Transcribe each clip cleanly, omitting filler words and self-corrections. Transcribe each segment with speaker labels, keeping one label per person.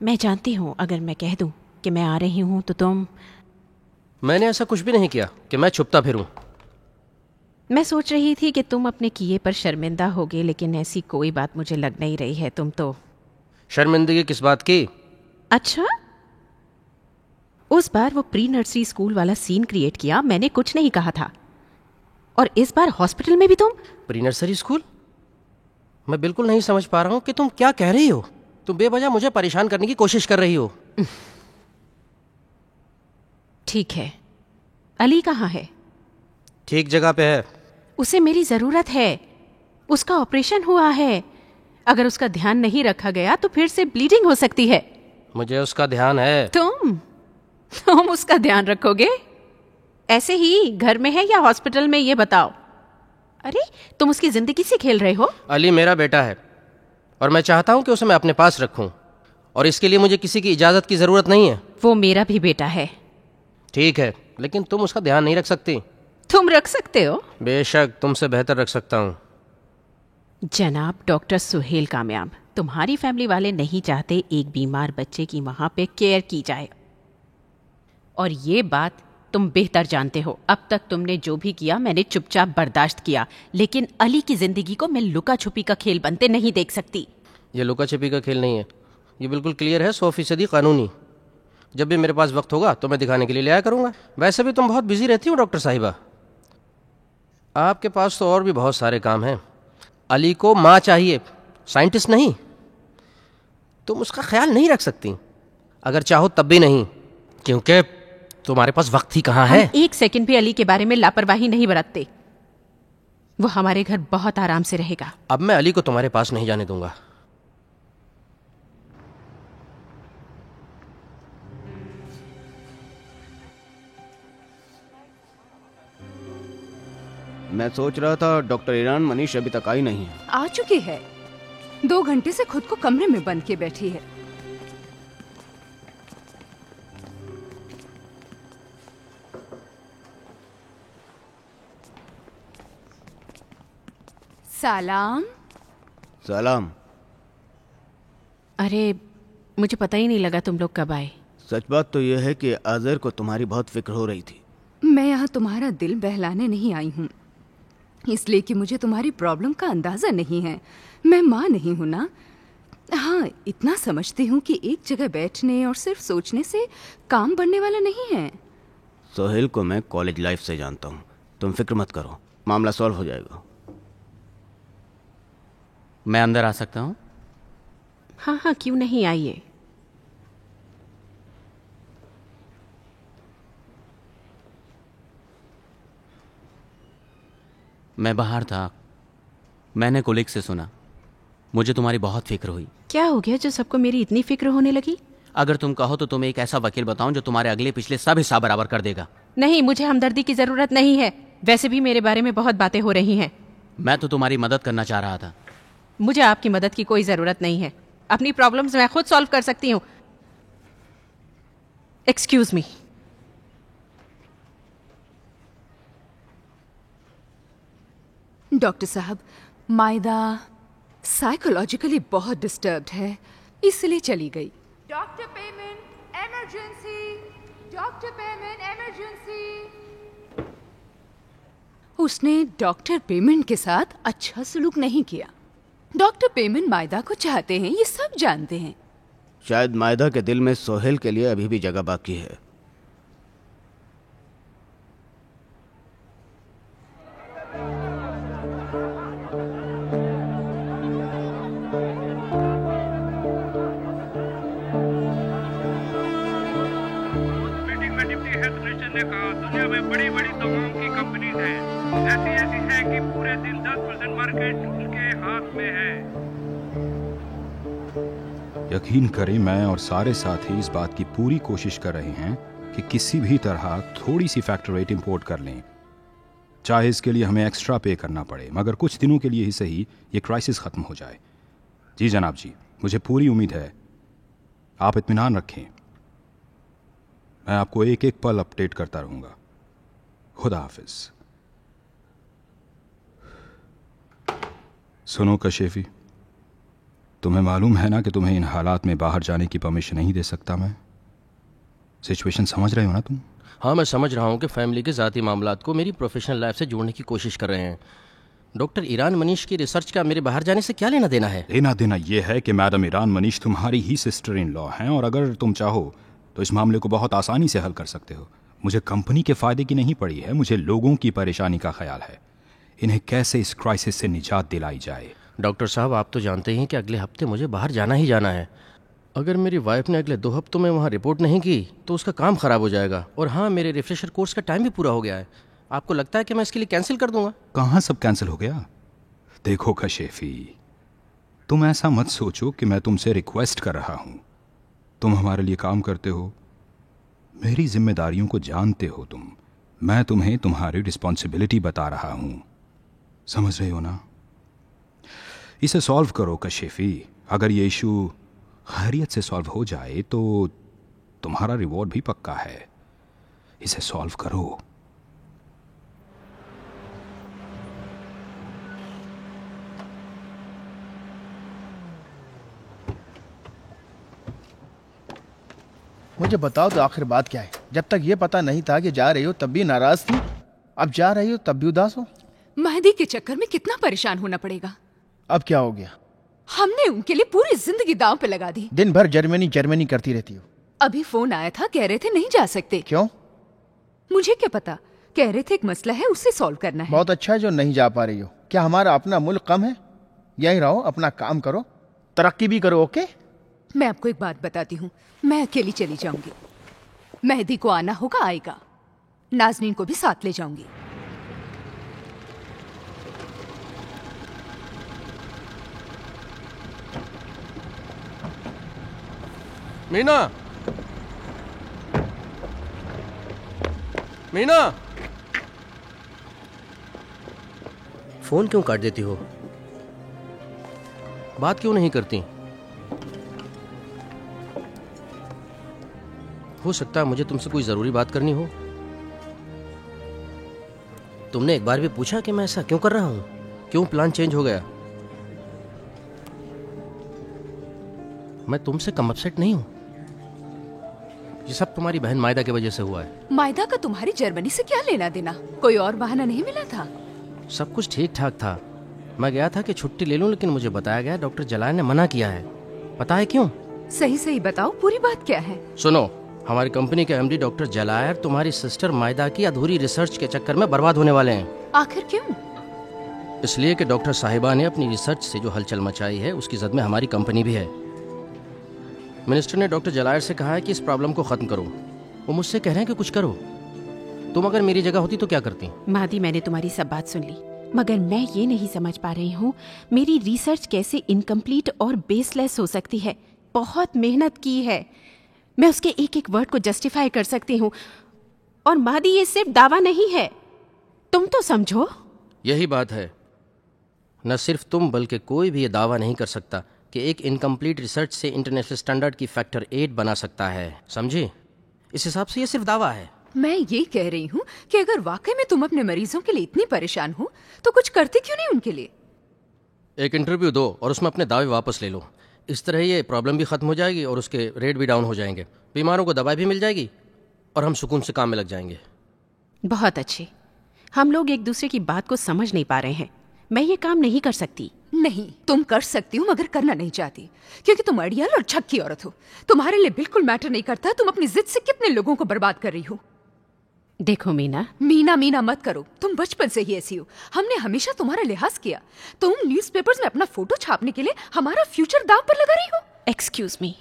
Speaker 1: मैं जानती हूँ अगर मैं कह दूँ कि मैं आ रही हूँ तो तुम।
Speaker 2: मैंने ऐसा कुछ भी नहीं किया कि मैं छुपता फिरूं।
Speaker 1: मैं सोच रही थी कि तुम अपने किए पर शर्मिंदा होगे, लेकिन ऐसी कोई बात मुझे लग नहीं रही है। तुम तो।
Speaker 2: शर्मिंदगी किस बात की?
Speaker 1: अच्छा, उस बार वो प्री नर्सरी स्कूल वाला सीन क्रिएट किया, मैंने कुछ नहीं कहा था। और इस बार हॉस्पिटल में भी तुम।
Speaker 2: Pre nursery school? मैं बिल्कुल नहीं समझ पा रहा हूं कि तुम क्या कह रही हो। तुम बेवजह मुझे परेशान करने की कोशिश कर रही हो।
Speaker 1: ठीक है, अली कहाँ है?
Speaker 2: ठीक जगह पे है।
Speaker 1: उसे मेरी जरूरत है। उसका ऑपरेशन हुआ है। अगर उसका ध्यान नहीं रखा गया तो फिर से ब्लीडिंग हो सकती है।
Speaker 2: मुझे उसका ध्यान है।
Speaker 1: तुम उसका ध्यान रखोगे? ऐसे ही घर में है या हॉस्पिटल में, ये बताओ। अरे, तुम उसकी जिंदगी से खेल रहे हो।
Speaker 2: अली मेरा बेटा है और मैं चाहता हूं कि उसे मैं अपने पास रखूं, और इसके लिए मुझे किसी की इजाजत की जरूरत नहीं है।
Speaker 1: वो मेरा भी बेटा है।
Speaker 2: ठीक है, लेकिन तुम उसका ध्यान नहीं रख सकती।
Speaker 1: तुम रख सकते हो।
Speaker 2: बेशक, तुमसे बेहतर रख सकता हूं।
Speaker 1: जनाब डॉक्टर सुहेल कामयाब, तुम्हारी फैमिली वाले नहीं चाहते एक बीमार बच्चे की वहां पे केयर की जाए। और ये बात तुम बेहतर जानते हो। अब तक तुमने जो भी किया मैंने चुपचाप बर्दाश्त किया, लेकिन अली की जिंदगी को मैं लुका छुपी का खेल बनते नहीं देख सकती।
Speaker 2: ये लुका छिपी का खेल नहीं है, ये बिल्कुल क्लियर है, 100% कानूनी। जब भी मेरे पास वक्त होगा तो मैं दिखाने के लिए ले आया करूंगा। वैसे भी तुम बहुत बिजी रहती हो डॉक्टर साहिबा, आपके पास तो और भी बहुत सारे काम हैं। अली को माँ चाहिए, साइंटिस्ट नहीं। तुम उसका ख्याल नहीं रख सकती, अगर चाहो तब भी नहीं, क्योंकि तुम्हारे पास वक्त ही कहाँ है।
Speaker 1: हम एक सेकंड भी अली के बारे में लापरवाही नहीं बरतते। वो हमारे घर बहुत आराम से रहेगा।
Speaker 2: अब मैं अली को तुम्हारे पास नहीं जाने दूंगा।
Speaker 3: मैं सोच रहा था डॉक्टर ईरान मनीष अभी तक आई नहीं है।
Speaker 4: आ चुकी है। 2 घंटे से खुद को कमरे में बंद के बैठी है। सलाम।
Speaker 3: सलाम।
Speaker 1: अरे, मुझे पता ही नहीं लगा तुम लोग कब आए।
Speaker 3: सच बात तो यह है कि आज़र को तुम्हारी बहुत फिक्र हो रही थी।
Speaker 4: मैं यहाँ तुम्हारा दिल बहलाने नहीं आई हूँ, इसलिए कि मुझे तुम्हारी प्रॉब्लम का अंदाजा नहीं है। मैं माँ नहीं हूँ ना। हाँ, इतना समझती हूँ कि एक जगह बैठने और सिर्फ सोचने से काम बनने वाला नहीं है।
Speaker 3: सोहेल को मैं कॉलेज लाइफ से जानता हूँ, तुम फिक्र मत करो, मामला सॉल्व हो जाएगा।
Speaker 5: मैं अंदर आ सकता हूँ?
Speaker 1: हाँ हाँ, क्यों नहीं, आइए।
Speaker 5: मैं बाहर था, मैंने कोलिग से सुना, मुझे तुम्हारी बहुत फिक्र हुई।
Speaker 1: क्या हो गया जो सबको मेरी इतनी फिक्र होने लगी?
Speaker 5: अगर तुम कहो तो तुम्हें एक ऐसा वकील बताऊं जो तुम्हारे अगले पिछले सब हिस्सा बराबर कर देगा।
Speaker 1: नहीं, मुझे हमदर्दी की जरूरत नहीं है। वैसे भी मेरे बारे में बहुत बातें हो रही हैं।
Speaker 5: मैं तो तुम्हारी मदद करना चाह रहा था।
Speaker 1: मुझे आपकी मदद की कोई जरूरत नहीं है। अपनी प्रॉब्लम्स मैं खुद सॉल्व कर सकती हूँ। Excuse me.
Speaker 4: डॉक्टर साहब, मायदा साइकोलॉजिकली बहुत डिस्टर्ब्ड है, इसलिए चली गई। Doctor payment emergency, doctor payment emergency. उसने डॉक्टर पेमेंट के साथ अच्छा सलूक नहीं किया। डॉक्टर पेमेंट मायदा को चाहते हैं, ये सब जानते हैं।
Speaker 3: शायद मायदा के दिल में सोहेल के लिए अभी भी जगह बाकी है।
Speaker 6: ने कहा दुनिया में बड़ी बड़ी तमाम की कंपनीज हैं, ऐसी है कि पूरे दिन 10% मार्केट उनके हाथ में है।
Speaker 7: यकीन करें, मैं और सारे साथी इस बात की पूरी कोशिश कर रहे हैं कि किसी भी तरह थोड़ी सी फैक्टर रेट इंपोर्ट कर लें, चाहे इसके लिए हमें एक्स्ट्रा पे करना पड़े, मगर कुछ दिनों के लिए ही सही ये क्राइसिस ख़त्म हो जाए। जी जनाब जी, मुझे पूरी उम्मीद है। आप इत्मीनान रखें, मैं आपको एक एक पल अपडेट करता रहूंगा। खुदा हाफिज। सुनो कशेफी, तुम्हें मालूम है ना कि तुम्हें इन हालात में बाहर जाने की परमिशन नहीं दे सकता मैं। सिचुएशन समझ रहे हो ना तुम?
Speaker 2: हाँ, मैं समझ रहा हूँ कि फैमिली के ज़ाती मामलात को मेरी प्रोफेशनल लाइफ से जोड़ने की कोशिश कर रहे हैं। डॉक्टर ईरान मनीष की रिसर्च का मेरे बाहर जाने से क्या लेना देना है?
Speaker 7: लेना देना यह है कि मैडम ईरान मनीष तुम्हारी ही सिस्टर इन लॉ हैं, और अगर तुम चाहो तो इस मामले को बहुत आसानी से हल कर सकते हो। मुझे कंपनी के फायदे की नहीं पड़ी है, मुझे लोगों की परेशानी का ख्याल है। इन्हें कैसे इस क्राइसिस से निजात दिलाई जाए।
Speaker 2: डॉक्टर साहब, आप तो जानते ही हैं कि अगले हफ्ते मुझे बाहर जाना ही जाना है। अगर मेरी वाइफ ने अगले 2 हफ्तों में वहाँ रिपोर्ट नहीं की तो उसका काम ख़राब हो जाएगा। और हाँ, मेरे रिफ्रेशर कोर्स का टाइम भी पूरा हो गया है। आपको लगता है कि मैं इसके लिए कैंसिल कर दूंगा?
Speaker 7: कहाँ सब कैंसिल हो गया? देखो कशेफी, तुम ऐसा मत सोचो कि मैं तुमसे रिक्वेस्ट कर रहा हूँ। तुम हमारे लिए काम करते हो, मेरी जिम्मेदारियों को जानते हो तुम। मैं तुम्हें तुम्हारी रिस्पॉन्सिबिलिटी बता रहा हूँ, समझ रहे हो ना? इसे सॉल्व करो कशेफी। अगर ये इशू खैरियत से सॉल्व हो जाए तो तुम्हारा रिवॉर्ड भी पक्का है। इसे सॉल्व करो।
Speaker 8: मुझे बताओ तो आखिर बात क्या है? जब तक ये पता नहीं था कि जा रही हो तब भी नाराज थी, अब जा रही हो तब भी उदास हो।
Speaker 4: मेहदी के चक्कर में कितना परेशान होना पड़ेगा।
Speaker 8: अब क्या हो गया?
Speaker 4: हमने उनके लिए पूरी जिंदगी दांव पे लगा दी।
Speaker 8: दिन भर जर्मनी जर्मनी करती रहती हो।
Speaker 4: अभी फोन आया था, कह रहे थे नहीं जा सकते।
Speaker 8: क्यों?
Speaker 4: मुझे क्या पता, कह रहे थे एक मसला है उससे सॉल्व करना है।
Speaker 8: बहुत अच्छा है जो नहीं जा पा रही हो। क्या हमारा अपना मुल्क कम है? यहीं रहो, अपना काम करो, तरक्की भी करो। ओके,
Speaker 4: मैं आपको एक बात बताती हूँ, मैं अकेली चली जाऊंगी। मेहदी को आना होगा, आएगा। नाजनीन को भी साथ ले जाऊंगी।
Speaker 2: मीना, मीना, फोन क्यों काट देती हो? बात क्यों नहीं करती? हो सकता है मुझे तुमसे कोई जरूरी बात करनी हो। तुमने एक बार भी पूछा कि मैं ऐसा क्यों कर रहा हूं? क्यों प्लान चेंज हो गया? मैं तुमसे कम अपसेट नहीं हूं। ये सब तुम्हारी बहन मायदा की वजह से हुआ है।
Speaker 4: मायदा का तुम्हारी जर्मनी से क्या लेना देना? कोई और बहाना नहीं मिला था?
Speaker 2: सब कुछ ठीक ठाक था। मैं गया था कि छुट्टी ले लूं, लेकिन मुझे बताया गया डॉक्टर जलाल ने मना किया है। पता है क्यों?
Speaker 4: सही सही बताओ, पूरी बात क्या है?
Speaker 2: सुनो, हमारी कंपनी के एमडी डॉक्टर जलायर तुम्हारी सिस्टर मायदा की अधूरी रिसर्च के चक्कर में बर्बाद होने वाले हैं।
Speaker 4: आखिर क्यों?
Speaker 2: इसलिए कि डॉक्टर साहिबा ने अपनी रिसर्च से जो हलचल मचाई है उसकी जद में हमारी कंपनी भी है। मिनिस्टर ने डॉक्टर जलायर से कहा है कि इस प्रॉब्लम को खत्म करो। वो मुझसे कह रहे हैं कि कुछ करो। तुम अगर मेरी जगह होती तो क्या करती?
Speaker 1: मादी, मैंने तुम्हारी सब बात सुन ली, मगर मैं ये नहीं समझ पा रही हूँ मेरी रिसर्च कैसे इनकम्प्लीट और बेसलेस हो सकती है। बहुत मेहनत की है, मैं उसके एक एक वर्ड को जस्टिफाई कर सकती हूँ। और मादी, ये सिर्फ दावा नहीं है, तुम तो समझो।
Speaker 2: यही बात है, न सिर्फ तुम बल्कि कोई भी ये दावा नहीं कर सकता कि एक इनकम्प्लीट रिसर्च से इंटरनेशनल स्टैंडर्ड की फैक्टर 8 बना सकता है। समझी? इस हिसाब से ये सिर्फ दावा है।
Speaker 4: मैं ये कह रही हूँ कि अगर वाकई में तुम अपने मरीजों के लिए इतनी परेशान हो तो कुछ करते क्यों नहीं उनके लिए?
Speaker 2: एक इंटरव्यू दो और उसमें अपने दावे वापस ले लो। इस तरह ये प्रॉब्लम भी खत्म हो जाएगी और उसके रेट भी डाउन हो जाएंगे। बीमारों को दवाई भी मिल जाएगी और हम सुकून से काम में लग जाएंगे।
Speaker 1: बहुत अच्छे। हम लोग एक दूसरे की बात को समझ नहीं पा रहे हैं। मैं ये काम नहीं कर सकती।
Speaker 4: नहीं, तुम कर सकती हो मगर करना नहीं चाहती, क्योंकि तुम अड़ियल और छक्की औरत हो। तुम्हारे लिए बिल्कुल मैटर नहीं करता तुम अपनी जिद से कितने लोगों को बर्बाद कर रही हो।
Speaker 1: देखो मीना,
Speaker 4: मीना मीना मत करो, तुम बचपन से ही ऐसी हो। हमने हमेशा तुम्हारा लिहाज किया। तुम न्यूज़पेपर्स में अपना फोटो छापने के लिए हमारा फ्यूचर दांव पर लगा रही हो।
Speaker 1: Excuse me.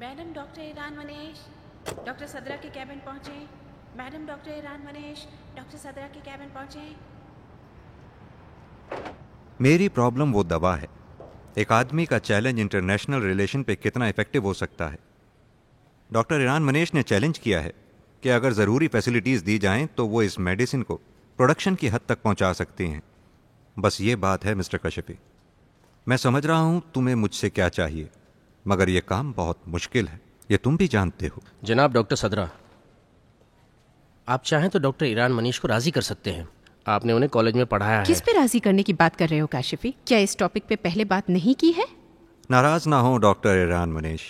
Speaker 1: Madam doctor Iran Manish doctor सदरा के कैबिन पहुंचे। Madam doctor Iran Manish doctor सदरा के कैबिन पहुंचे।
Speaker 9: मेरी प्रॉब्लम वो दवा है। एक आदमी का चैलेंज इंटरनेशनल रिलेशन पे कितना इफेक्टिव हो सकता है। डॉक्टर ईरान मनीष ने चैलेंज किया है कि अगर ज़रूरी फैसिलिटीज़ दी जाएं तो वो इस मेडिसिन को प्रोडक्शन की हद तक पहुंचा सकती हैं। बस ये बात है मिस्टर कश्यपी। मैं समझ रहा हूं तुम्हें मुझसे क्या चाहिए, मगर यह काम बहुत मुश्किल है, ये तुम भी जानते हो।
Speaker 2: जनाब डॉक्टर सदरा, आप चाहें तो डॉक्टर ईरान मनीष को राजी कर सकते हैं। आपने उन्हें कॉलेज में पढ़ाया है।
Speaker 1: किस पे राजी करने की बात कर रहे हो काशिफी? क्या इस टॉपिक पे पहले बात नहीं की है?
Speaker 9: नाराज ना हो डॉक्टर ईरान मनीष,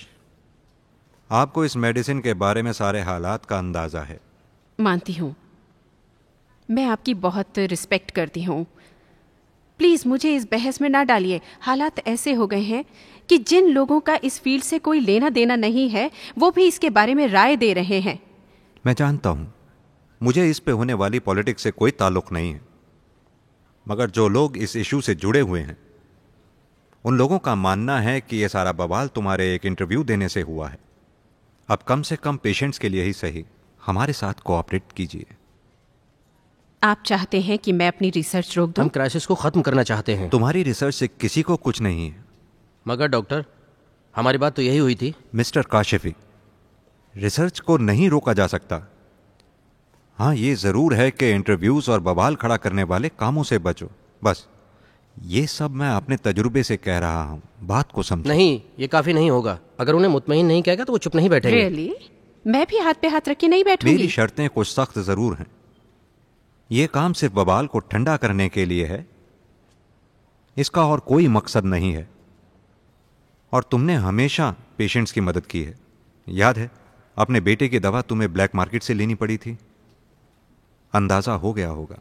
Speaker 9: आपको इस मेडिसिन के बारे में सारे हालात का अंदाजा है।
Speaker 1: मानती हूँ, मैं आपकी बहुत रिस्पेक्ट करती हूँ। प्लीज़ मुझे इस बहस में ना डालिए। हालात ऐसे हो गए हैं कि जिन लोगों का इस फील्ड से कोई लेना देना नहीं है वो भी इसके बारे में राय दे रहे हैं।
Speaker 9: मैं जानता हूं, मुझे इस पे होने वाली पॉलिटिक्स से कोई ताल्लुक नहीं है, मगर जो लोग इस इशू से जुड़े हुए हैं उन लोगों का मानना है कि यह सारा बवाल तुम्हारे एक इंटरव्यू देने से हुआ है। अब कम से कम पेशेंट्स के लिए ही सही हमारे साथ कोऑपरेट कीजिए।
Speaker 1: आप चाहते हैं कि मैं अपनी रिसर्च रोक दूं?
Speaker 2: हम क्राइसिस को खत्म करना चाहते हैं।
Speaker 9: तुम्हारी रिसर्च से किसी को कुछ नहीं है।
Speaker 2: मगर डॉक्टर, हमारी बात तो यही हुई थी।
Speaker 9: मिस्टर काशिफी, रिसर्च को नहीं रोका जा सकता। हाँ, ये जरूर है कि इंटरव्यूज और बवाल खड़ा करने वाले कामों से बचो। बस ये सब मैं अपने तजुर्बे से कह रहा हूँ, बात को समझो।
Speaker 2: नहीं, ये काफी नहीं होगा। अगर उन्हें मुतमईन नहीं कहेगा तो वो चुप नहीं बैठेंगे।
Speaker 1: Really? मैं भी हाथ पे हाथ रख के नहीं बैठूंगी।
Speaker 9: मेरी शर्तें कुछ सख्त जरूर हैं। ये काम सिर्फ बवाल को ठंडा करने के लिए है, इसका और कोई मकसद नहीं है। और तुमने हमेशा पेशेंट्स की मदद की है। याद है, अपने बेटे की दवा तुम्हें ब्लैक मार्केट से लेनी पड़ी थी, अंदाजा हो गया होगा।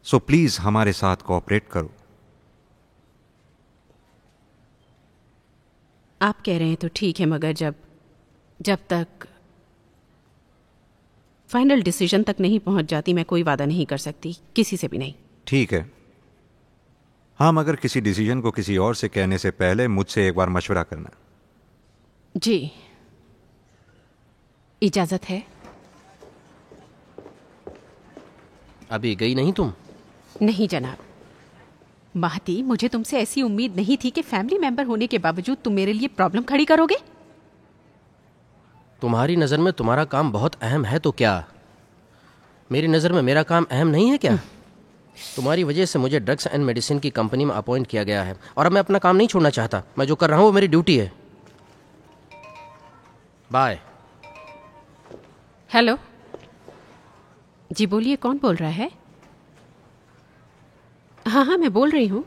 Speaker 9: सो प्लीज हमारे साथ कोऑपरेट करो।
Speaker 1: आप कह रहे हैं तो ठीक है, मगर जब तक फाइनल डिसीजन तक नहीं पहुंच जाती मैं कोई वादा नहीं कर सकती, किसी से भी नहीं।
Speaker 9: ठीक है, हाँ, मगर किसी डिसीजन को किसी और से कहने से पहले मुझसे एक बार मशवरा करना।
Speaker 1: जी, इजाजत है?
Speaker 2: अभी गई नहीं तुम?
Speaker 1: नहीं जनाब। महती, मुझे तुमसे ऐसी उम्मीद नहीं थी कि फैमिली मेंबर होने के बावजूद तुम मेरे लिए प्रॉब्लम खड़ी करोगे।
Speaker 2: तुम्हारी नज़र में तुम्हारा काम बहुत अहम है तो क्या मेरी नज़र में मेरा काम अहम नहीं है क्या? तुम्हारी वजह से मुझे ड्रग्स एंड मेडिसिन की कंपनी में अपॉइंट किया गया है और अब मैं अपना काम नहीं छोड़ना चाहता। मैं जो कर रहा हूँ वो मेरी ड्यूटी है। बाय।
Speaker 1: हेलो जी, बोलिए, कौन बोल रहा है? हाँ, मैं बोल रही हूँ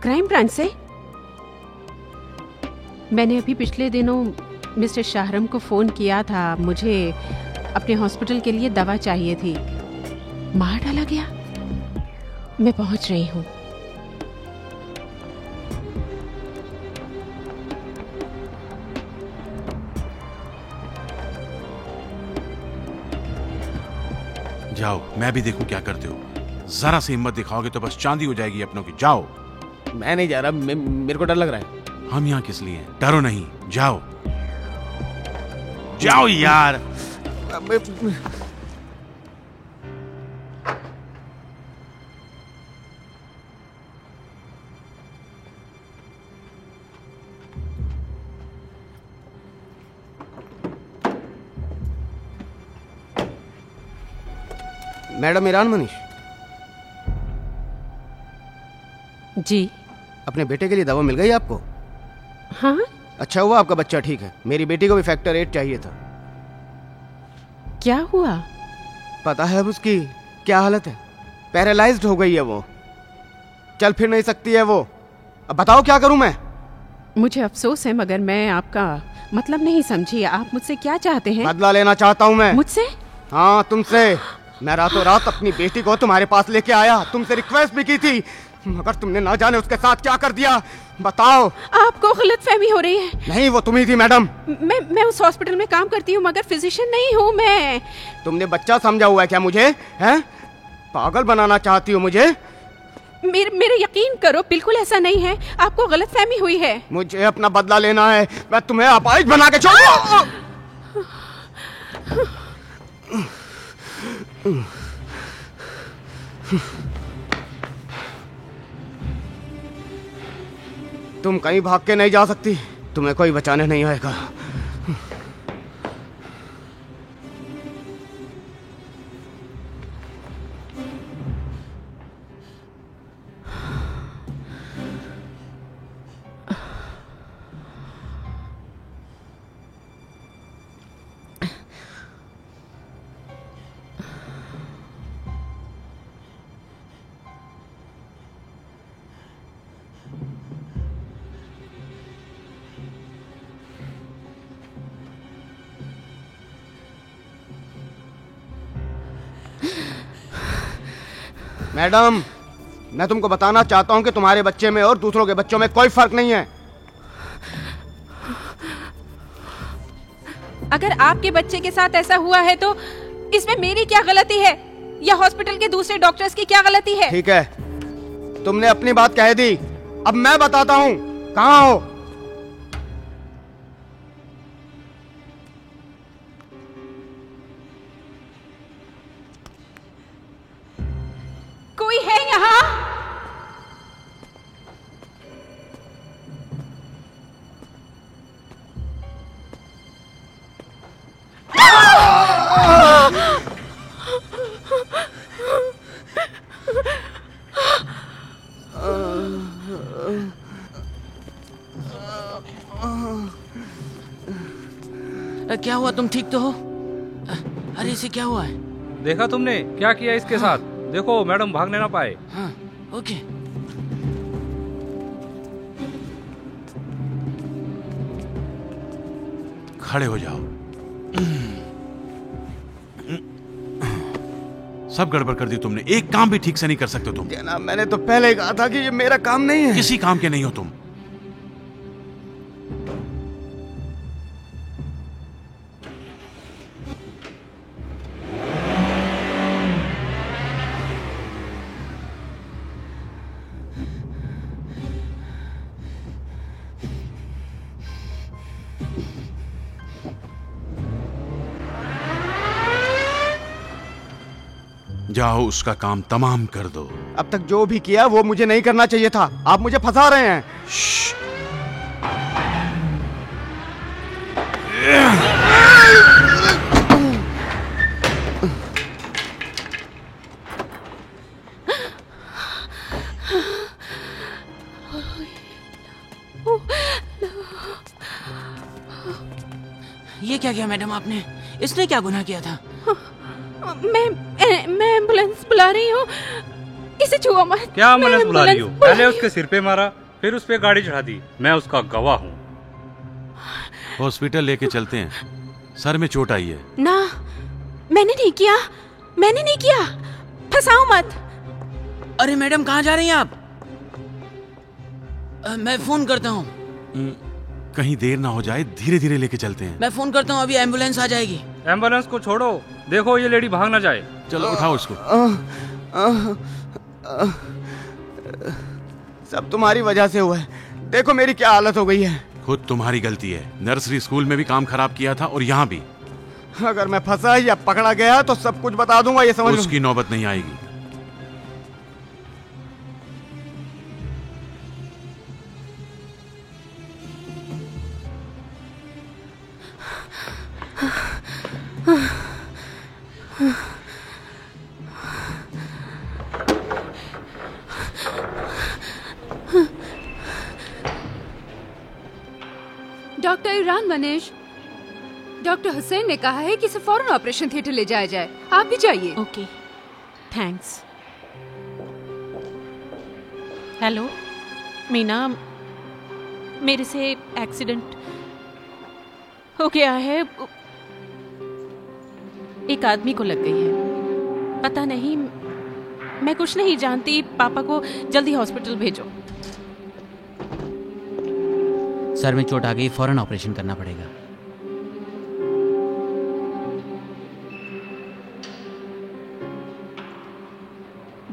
Speaker 1: क्राइम ब्रांच से। मैंने अभी पिछले दिनों मिस्टर शाहरम को फ़ोन किया था। मुझे अपने हॉस्पिटल के लिए दवा चाहिए थी। मार डाला गया। मैं पहुंच रही हूँ।
Speaker 10: जाओ, मैं भी देखूं क्या करते हो। जरा सी हिम्मत दिखाओगे तो बस चांदी हो जाएगी अपनों की। जाओ।
Speaker 2: मैं नहीं जा रहा, मेरे को डर लग रहा है।
Speaker 10: हम यहाँ किस लिए हैं? डरो नहीं, जाओ जाओ यार।
Speaker 3: मैडम ईरान मनीष,
Speaker 1: जी।
Speaker 3: अपने बेटे के लिए दवा मिल गई आपको?
Speaker 1: हाँ।
Speaker 3: अच्छा हुआ आपका बच्चा ठीक है। मेरी बेटी को भी फैक्टर 8 चाहिए था।
Speaker 1: क्या हुआ?
Speaker 3: पता है अब उसकी क्या हालत है? पैरालाइज्ड हो गई है वो, चल फिर नहीं सकती है वो। अब बताओ क्या करूं मैं?
Speaker 1: मुझे अफसोस है, मगर मैं आपका मतलब नहीं समझी। आप मुझसे क्या चाहते हैं?
Speaker 3: बदला लेना चाहता हूं मैं।
Speaker 1: मुझसे?
Speaker 3: हाँ, तुमसे। मैं रातों रात अपनी बेटी को तुम्हारे पास लेके आया, तुमसे रिक्वेस्ट भी की थी, मगर तुमने ना जाने उसके साथ क्या कर दिया। बताओ।
Speaker 1: आपको गलतफहमी हो रही है।
Speaker 3: नहीं, वो तुम ही थी मैडम।
Speaker 1: मैं उस हॉस्पिटल में काम करती हूँ, मगर फिजिशियन नहीं हूँ मैं।
Speaker 3: तुमने बच्चा समझा हुआ है क्या मुझे? हैं? पागल बनाना चाहती हो मुझे?
Speaker 1: मेरे यकीन करो, बिल्कुल ऐसा नहीं है। आपको गलतफहमी हुई है।
Speaker 3: मुझे अपना बदला लेना है। मैं तुम्हें अपाहिज बना के छोड़ूंगा। तुम कहीं भाग के नहीं जा सकती। तुम्हें कोई बचाने नहीं आएगा। मैडम, मैं तुमको बताना चाहता हूं कि तुम्हारे बच्चे में और दूसरों के बच्चों में कोई फर्क नहीं है।
Speaker 1: अगर आपके बच्चे के साथ ऐसा हुआ है तो इसमें मेरी क्या गलती है या हॉस्पिटल के दूसरे डॉक्टर्स की क्या गलती है?
Speaker 3: ठीक है, तुमने अपनी बात कह दी। अब मैं बताता हूं, कहां हो?
Speaker 1: कोई है यहाँ?
Speaker 2: क्या हुआ? तुम ठीक तो हो? अरे इसे क्या हुआ है?
Speaker 11: देखा तुमने क्या किया इसके साथ? देखो मैडम भागने ना पाए।
Speaker 2: हाँ, ओके।
Speaker 10: खड़े हो जाओ। सब गड़बड़ कर दी तुमने। एक काम भी ठीक से नहीं कर सकते तुम।
Speaker 3: क्या ना, मैंने तो पहले ही कहा था कि ये मेरा काम नहीं है।
Speaker 10: किसी काम के नहीं हो तुम। जाओ उसका काम तमाम कर दो।
Speaker 3: अब तक जो भी किया वो मुझे नहीं करना चाहिए था। आप मुझे फंसा रहे हैं।
Speaker 2: ये क्या किया मैडम आपने? इसने क्या गुनाह किया था?
Speaker 1: मैं एम्बुलेंस बुला रही हूँ। इसे छुओ मत।
Speaker 11: क्या एम्बुलेंस बुला रही हो? पहले उसके सिर पे मारा, फिर उस पे गाड़ी चढ़ा दी। मैं उसका गवाह हूँ।
Speaker 10: हॉस्पिटल लेके चलते हैं। सर में चोट आई है।
Speaker 1: ना, मैंने नहीं किया। मैंने नहीं किया। फंसाओ मत।
Speaker 2: अरे मैडम कहाँ जा रही हैं आप? मैं फोन करता हूँ।
Speaker 10: कहीं देर ना हो जाए, धीरे धीरे लेके चलते हैं।
Speaker 2: मैं फोन करता हूँ, अभी एम्बुलेंस आ जाएगी।
Speaker 11: एम्बुलेंस को छोड़ो, देखो ये लेडी भाग ना जाए।
Speaker 10: चलो उठाओ उसको।
Speaker 3: सब तुम्हारी वजह से हुआ है। देखो मेरी क्या हालत हो गई है।
Speaker 10: खुद तुम्हारी गलती है। नर्सरी स्कूल में भी काम खराब किया था और यहाँ भी।
Speaker 3: अगर मैं फंसा या पकड़ा गया तो सब कुछ बता दूंगा, ये समझ लो।
Speaker 10: उसकी नौबत नहीं आएगी।
Speaker 4: Doctor Iran Manish, doctor Hussain ने कहा है कि इसे फौरन ऑपरेशन थिएटर ले जाया जाए। आप भी जाइए।
Speaker 1: Okay, thanks. हेलो मीना, मेरे से एक्सीडेंट हो गया है। एक आदमी को लग गई है। पता नहीं, मैं कुछ नहीं जानती। पापा को जल्दी हॉस्पिटल भेजो।
Speaker 2: सर में चोट आ गई, फौरन ऑपरेशन करना पड़ेगा।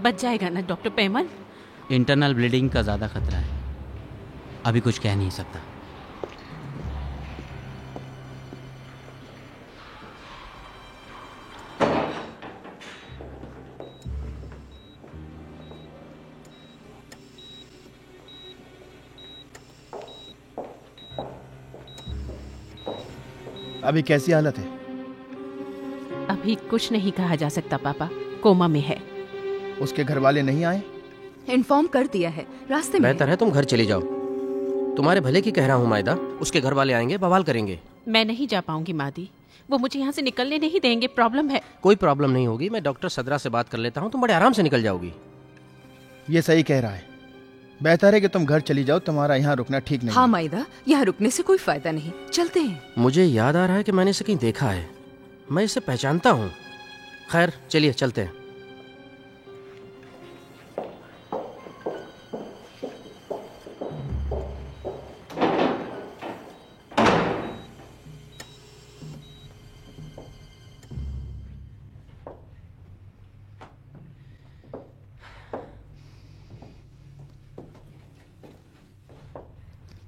Speaker 1: बच जाएगा ना डॉक्टर पेमन?
Speaker 5: इंटरनल ब्लीडिंग का ज़्यादा खतरा है, अभी कुछ कह नहीं सकता।
Speaker 8: अभी कैसी हालत है?
Speaker 1: अभी कुछ नहीं कहा जा सकता पापा, कोमा में है।
Speaker 8: उसके घर वाले नहीं आए?
Speaker 4: इन्फॉर्म कर दिया है, रास्ते में।
Speaker 2: बेहतर है तुम घर चली जाओ। तुम्हारे भले की कह रहा हूँ मायदा, उसके घर वाले आएंगे, बवाल करेंगे।
Speaker 1: मैं नहीं जा पाऊंगी मादी, वो मुझे यहाँ से निकलने नहीं देंगे। प्रॉब्लम है।
Speaker 2: कोई प्रॉब्लम नहीं होगी, मैं डॉक्टर सदरा से बात कर लेता हूँ, तुम बड़े आराम से निकल जाओगी।
Speaker 8: ये सही कह रहा है, बेहतर है कि तुम घर चली जाओ, तुम्हारा यहाँ रुकना ठीक नहीं।
Speaker 4: हाँ माइदा, यहाँ रुकने से कोई फायदा नहीं, चलते हैं।
Speaker 2: मुझे याद आ रहा है कि मैंने इसे कहीं देखा है, मैं इसे पहचानता हूँ। खैर चलिए चलते हैं।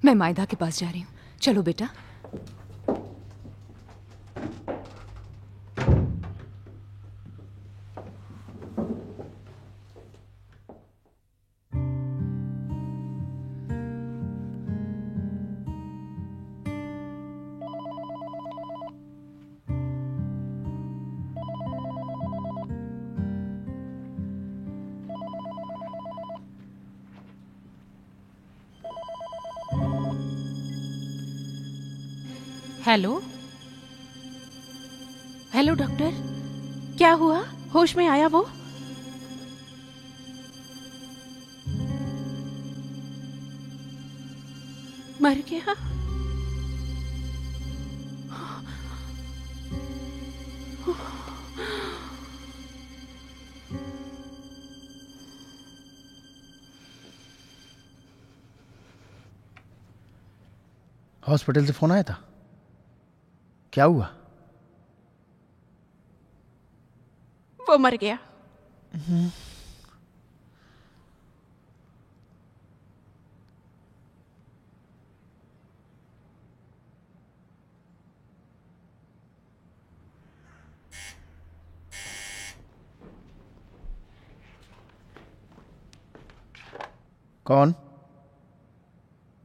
Speaker 4: मैं मायदा के पास जा रही हूँ, चलो बेटा।
Speaker 1: हेलो हेलो डॉक्टर, क्या हुआ? होश में आया वो? मर गया?
Speaker 8: हॉस्पिटल से फोन आया था? क्या हुआ?
Speaker 1: वो मर गया।
Speaker 8: कौन?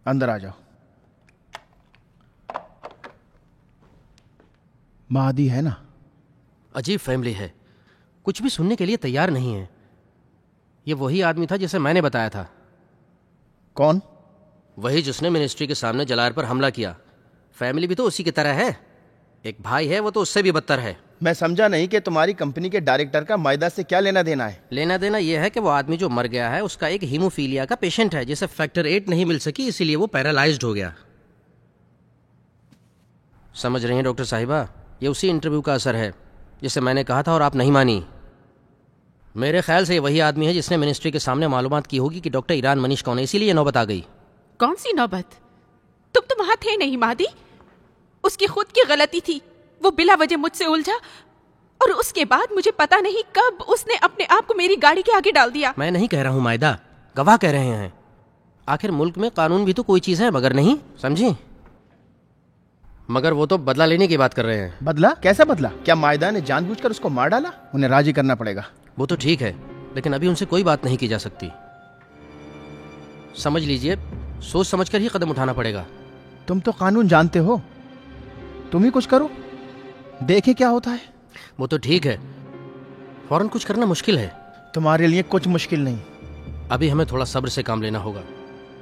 Speaker 8: अंदर आ जाओ। मादी है ना?
Speaker 2: अजीब फैमिली है, कुछ भी सुनने के लिए तैयार नहीं है। ये वही आदमी था जिसे मैंने बताया था।
Speaker 8: कौन?
Speaker 2: वही जिसने मिनिस्ट्री के सामने जलायर पर हमला किया। फैमिली भी तो उसी की तरह है। एक भाई है, वो तो उससे भी बदतर है।
Speaker 8: मैं समझा नहीं कि तुम्हारी कंपनी के डायरेक्टर का मायदा से क्या लेना देना है।
Speaker 2: लेना देना यह है कि वो आदमी जो मर गया है उसका एक हीमोफीलिया का पेशेंट है, जिसे फैक्टर 8 नहीं मिल सकी, इसीलिए वो पैरालाइज्ड हो गया। समझ रही हैं डॉक्टर साहिबा, ये उसी इंटरव्यू का असर है जिसे मैंने कहा था और आप नहीं मानी। मेरे ख्याल से ये वही आदमी है जिसने मिनिस्ट्री के सामने मालूमात की होगी कि डॉक्टर ईरान मनीष कौन है, इसीलिए नौबत आ गई।
Speaker 1: कौन सी नौबत? तुम तो वहां थे नहीं मादी। उसकी खुद की गलती थी, वो बिला वजह मुझसे उलझा और उसके बाद मुझे पता नहीं कब उसने अपने आप को मेरी गाड़ी के आगे डाल दिया।
Speaker 2: मैं नहीं कह रहा हूँ मायदा, गवाह कह रहे हैं। आखिर मुल्क में कानून भी तो कोई चीज है, मगर नहीं समझी। मगर वो तो बदला लेने की बात कर रहे हैं।
Speaker 8: बदला? कैसा बदला? क्या मायदा ने जानबूझकर उसको मार डाला? उन्हें राजी करना पड़ेगा।
Speaker 2: वो तो ठीक है, लेकिन अभी उनसे कोई बात नहीं की जा सकती। समझ लीजिए, सोच समझकर ही कदम उठाना पड़ेगा।
Speaker 8: तुम तो कानून जानते हो, तुम ही कुछ करो, देखें क्या होता है।
Speaker 2: वो तो ठीक है, फौरन कुछ करना मुश्किल है।
Speaker 8: तुम्हारे लिए कुछ मुश्किल नहीं।
Speaker 2: अभी हमें थोड़ा सब्र से काम लेना होगा,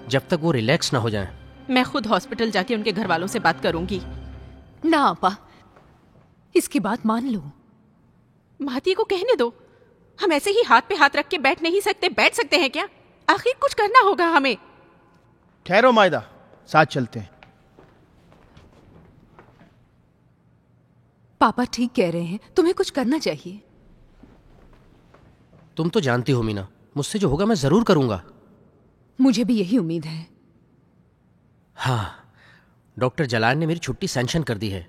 Speaker 2: जब तक वो रिलैक्स ना हो जाएं।
Speaker 1: मैं खुद हॉस्पिटल जाके उनके घर वालों से बात करूंगी।
Speaker 4: ना आपा, इसकी बात मान लो।
Speaker 1: माती को कहने दो, हम ऐसे ही हाथ पे हाथ रख के बैठ नहीं सकते। बैठ सकते हैं क्या? आखिर कुछ करना होगा हमें।
Speaker 8: ठहरो मायदा, साथ चलते हैं।
Speaker 4: पापा ठीक कह रहे हैं, तुम्हें कुछ करना चाहिए।
Speaker 2: तुम तो जानती हो मीना, मुझसे जो होगा मैं जरूर करूंगा।
Speaker 4: मुझे भी यही उम्मीद है।
Speaker 2: हाँ, डॉक्टर जलाल ने मेरी छुट्टी सैंक्शन कर दी है,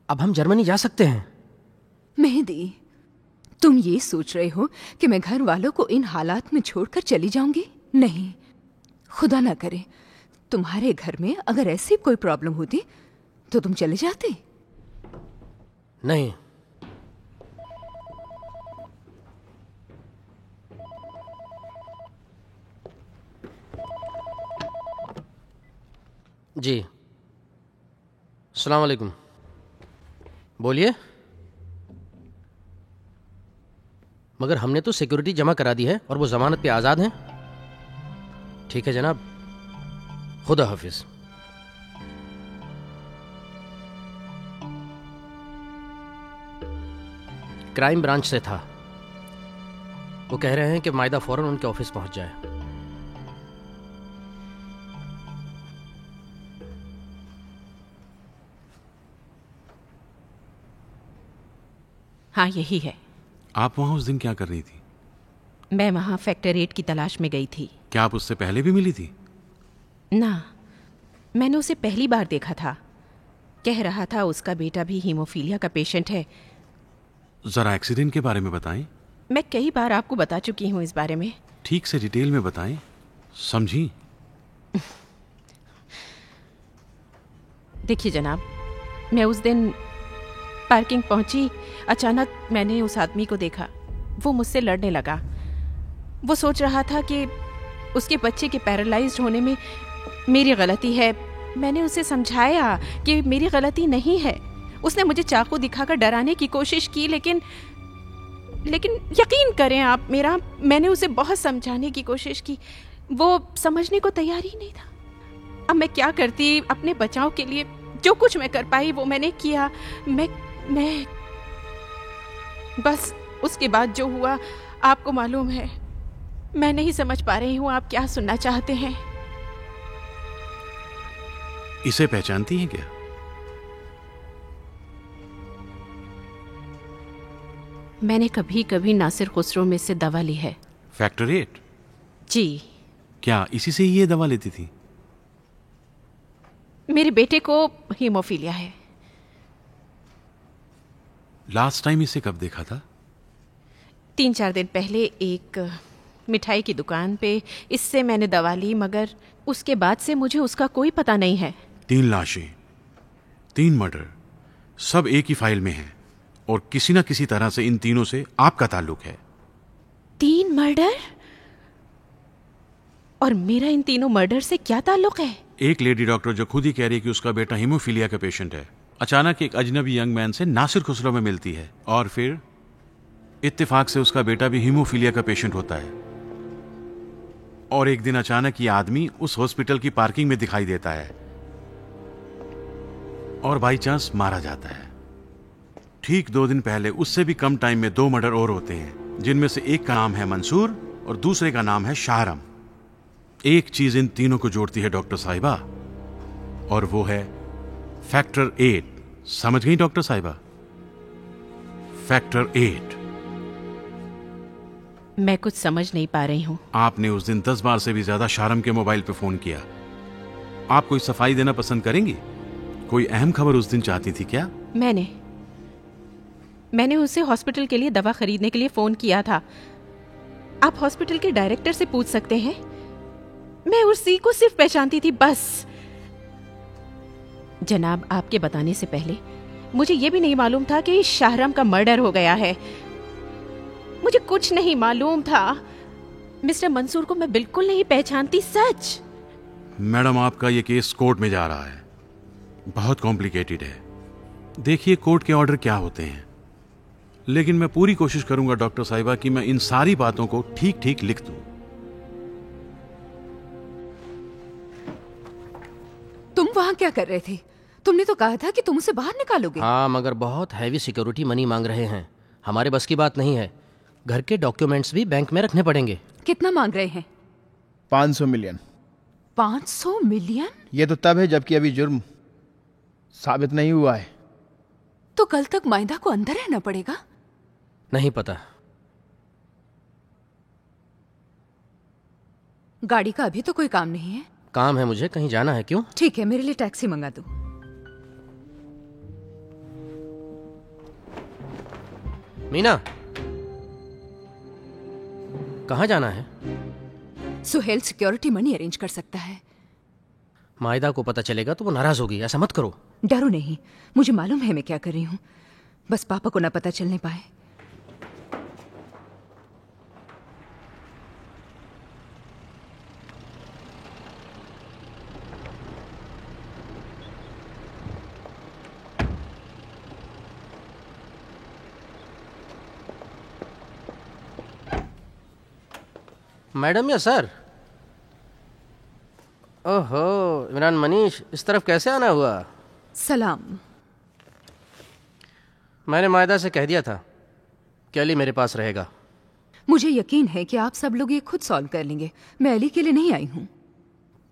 Speaker 2: अब हम जर्मनी जा सकते हैं।
Speaker 4: मेहदी, तुम ये सोच रहे हो कि मैं घर वालों को इन हालात में छोड़कर चली जाऊंगी? नहीं, खुदा ना करे तुम्हारे घर में अगर ऐसी कोई प्रॉब्लम होती तो तुम चले जाते।
Speaker 2: नहीं, जी, अस्सलाम वालेकुम। बोलिए। मगर हमने तो सिक्योरिटी जमा करा दी है और वो जमानत पे आज़ाद हैं। ठीक है जनाब, खुदा हाफिज। क्राइम ब्रांच से था। वो कह रहे हैं कि मायदा फौरन उनके ऑफिस पहुंच जाए।
Speaker 1: हाँ, यही है।
Speaker 10: आप वहां उस दिन क्या कर रही थी?
Speaker 1: मैं वहां फैक्टर 8 की तलाश में गई थी।
Speaker 10: क्या आप उससे पहले भी मिली थी?
Speaker 1: ना, मैंने उसे पहली बार देखा था। कह रहा था उसका बेटा भी हीमोफीलिया का पेशेंट है।
Speaker 10: जरा एक्सीडेंट के बारे में बताएं।
Speaker 1: मैं कई बार आपको बता चुकी हूँ इस बारे में।
Speaker 10: ठीक से डिटेल में बताएं, समझी?
Speaker 1: देखिए जनाब, मैं उस दिन पार्किंग पहुंची, अचानक मैंने उस आदमी को देखा। वो मुझसे लड़ने लगा। वो सोच रहा था कि उसके बच्चे के पैरालाइज्ड होने में मेरी गलती है। मैंने उसे समझाया कि मेरी गलती नहीं है। उसने मुझे चाकू दिखाकर डराने की कोशिश की, लेकिन यकीन करें आप मेरा, मैंने उसे बहुत समझाने की कोशिश की। वो समझने को तैयार ही नहीं था। अब मैं क्या करती? अपने बचाव के लिए जो कुछ मैं कर पाई वो मैंने किया। मैं बस उसके बाद जो हुआ आपको मालूम है। मैं नहीं समझ पा रही हूँ आप क्या सुनना चाहते हैं।
Speaker 10: इसे पहचानती हैं क्या?
Speaker 1: मैंने कभी कभी नासिर खुसरो में से दवा ली है।
Speaker 10: फैक्टर 8?
Speaker 1: जी।
Speaker 10: क्या इसी से ही ये दवा लेती थी?
Speaker 1: मेरे बेटे को हीमोफीलिया है।
Speaker 10: लास्ट टाइम इसे कब देखा था?
Speaker 1: 3-4 दिन पहले एक मिठाई की दुकान पे इससे मैंने दवा ली, मगर उसके बाद से मुझे उसका कोई पता नहीं है।
Speaker 10: 3 लाशें, 3 मर्डर, सब एक ही फाइल में हैं और किसी न किसी तरह से इन तीनों से आपका ताल्लुक है।
Speaker 1: 3 मर्डर? और मेरा इन तीनों मर्डर से क्या ताल्लुक है?
Speaker 10: एक लेडी डॉक्टर जो खुद ही कह रही है कि उसका बेटा हीमोफीलिया का पेशेंट है, अचानक एक अजनबी यंग मैन से नासिर खुसरो में मिलती है और फिर इत्तेफाक से उसका बेटा भी हीमोफीलिया का पेशेंट होता है। और एक दिन अचानक ये आदमी उस हॉस्पिटल की पार्किंग में दिखाई देता है और बाई चांस मारा जाता है। ठीक 2 दिन पहले उससे भी कम टाइम में 2 मर्डर और होते हैं, जिनमें से एक का नाम है मंसूर और दूसरे का नाम है शाहरम। एक चीज इन तीनों को जोड़ती है डॉक्टर साहिबा, और वो है फैक्टर 8। समझ गई डॉक्टर साहिबा? फैक्टर 8।
Speaker 1: मैं कुछ समझ नहीं पा रही हूँ।
Speaker 10: आपने उस दिन 10 बार से भी ज्यादा शाहरम के मोबाइल पे फोन किया। आप कोई सफाई देना पसंद करेंगी? कोई अहम खबर उस दिन चाहती थी क्या?
Speaker 1: मैंने उसे हॉस्पिटल के लिए दवा खरीदने के लिए फोन किया था। आप हॉस्पिटल के डायरेक्टर से पूछ सकते हैं। मैं उसी को सिर्फ पहचानती थी, बस। जनाब, आपके बताने से पहले मुझे यह भी नहीं मालूम था कि शाहरम का मर्डर हो गया है। मुझे कुछ नहीं मालूम था। मिस्टर मंसूर को मैं बिल्कुल नहीं पहचानती, सच।
Speaker 10: मैडम, आपका यह केस कोर्ट में जा रहा है, बहुत कॉम्प्लिकेटेड है। देखिए कोर्ट के ऑर्डर क्या होते हैं, लेकिन मैं पूरी कोशिश करूंगा डॉक्टर साहिबा कि मैं इन सारी बातों को ठीक ठीक लिख दूं।
Speaker 4: तुम वहां क्या कर रहे थे? तुमने तो कहा था कि तुम उसे बाहर निकालोगे।
Speaker 2: हाँ, मगर बहुत हैवी सिक्योरिटी मनी मांग रहे हैं। हमारे बस की बात नहीं है। घर के डॉक्यूमेंट्स भी बैंक में रखने पड़ेंगे।
Speaker 4: कितना मांग रहे हैं?
Speaker 8: 500 मिलियन।
Speaker 4: 500 मिलियन?
Speaker 8: ये तो तब है जबकि अभी जुर्म साबित नहीं हुआ है।
Speaker 4: तो कल तक मायदा को अंदर रहना पड़ेगा?
Speaker 2: नहीं पता।
Speaker 4: गाड़ी का अभी तो कोई काम नहीं है।
Speaker 2: काम है मुझे, कहीं जाना है। क्यों?
Speaker 4: ठीक है, मेरे लिए टैक्सी मंगा दो।
Speaker 2: मीना, कहाँ जाना है?
Speaker 4: सुहेल सिक्योरिटी मनी अरेंज कर सकता है।
Speaker 2: मायदा को पता चलेगा तो वो नाराज होगी, ऐसा मत करो।
Speaker 4: डरो नहीं, मुझे मालूम है मैं क्या कर रही हूँ, बस पापा को ना पता चलने पाए।
Speaker 2: मैडम या सर? ओहो, इमरान मनीष, इस तरफ कैसे आना हुआ?
Speaker 4: सलाम।
Speaker 2: मैंने मायदा से कह दिया था कि अली मेरे पास रहेगा।
Speaker 4: मुझे यकीन है कि आप सब लोग ये खुद सॉल्व कर लेंगे। मैं अली के लिए नहीं आई हूँ।